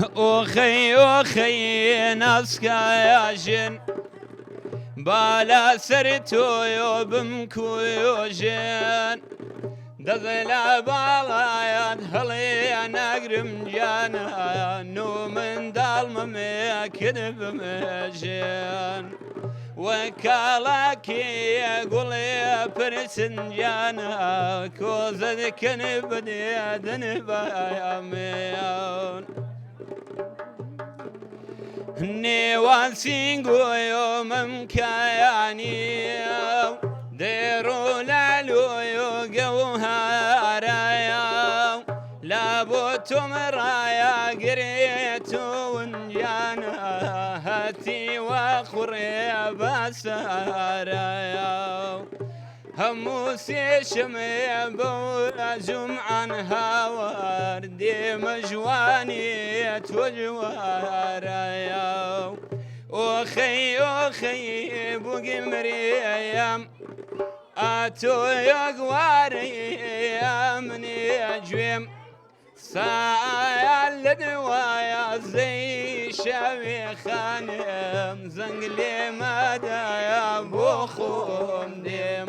أخي ناسكاياجن بالا سرتو يوبم كويوجن دزلا بالايات هلي نقرم جانا نو من دالم مكذب مجن وكالك يقول يا برسنجانا كوزد كنبدي دنبا يمين نيوان سينغو يوم مكاياني ديرو لالو يوغوها رايا لابوتو مرايا قريتو ونجانا هاتي واخوري باسارايا هموسي شمي بوزم عن هاور دي مجواني توجواريا أخي بوغي مريم أتو يقواري مني أجويم سايا لدوايا زي شاوي خانم زنقلي مدايا بوخوم ديم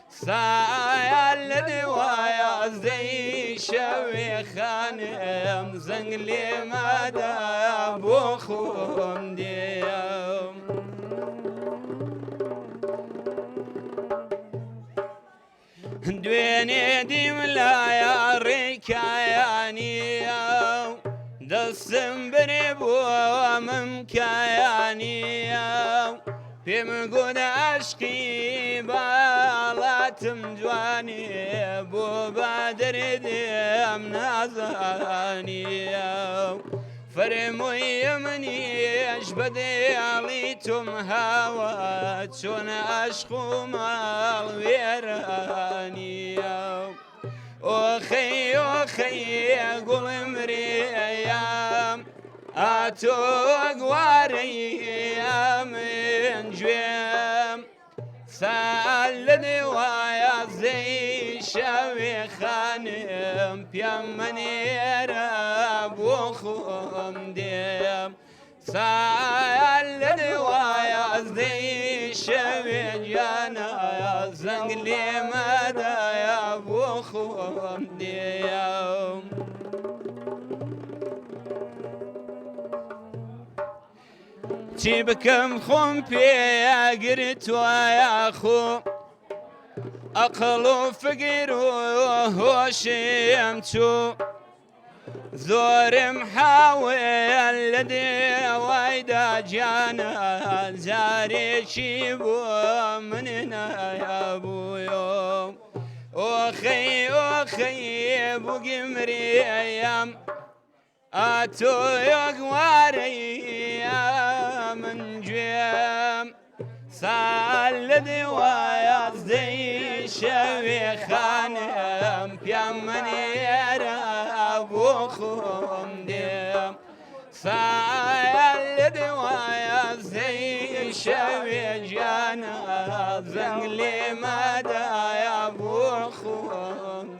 سايا لدوايا زي شاوي خانم زنقلي مدايا بوخوم ديم دويني دي ملايا ريكاياني دسم بريبو ممكاياني في مقود عشقي بالاتم جواني بو بادر ديم نازاني فرمو يمني اشبدي عليتم هوا شون اشخو مال ويراني أخي قول مريم أتو أقواري من جويم سأل دوايا زي شاوي خانم بيمني راب وخوم ديم سأل دوايا زي شاوي جانا زنقلي مدايا بوخوم ديم تبكم خم بيا قرت ويا خو أقلو فقير وشيمتو زور محاول لدي وايدا جانا زاري شيبو مننا يا ابو يوم أخي بوقي مريم أتو يقواري من جيم سال دوايا زي شوي خانم بيمني راب وخوم ديم سال دوايا زي شوي جانا زنقلي مدايا بوخوم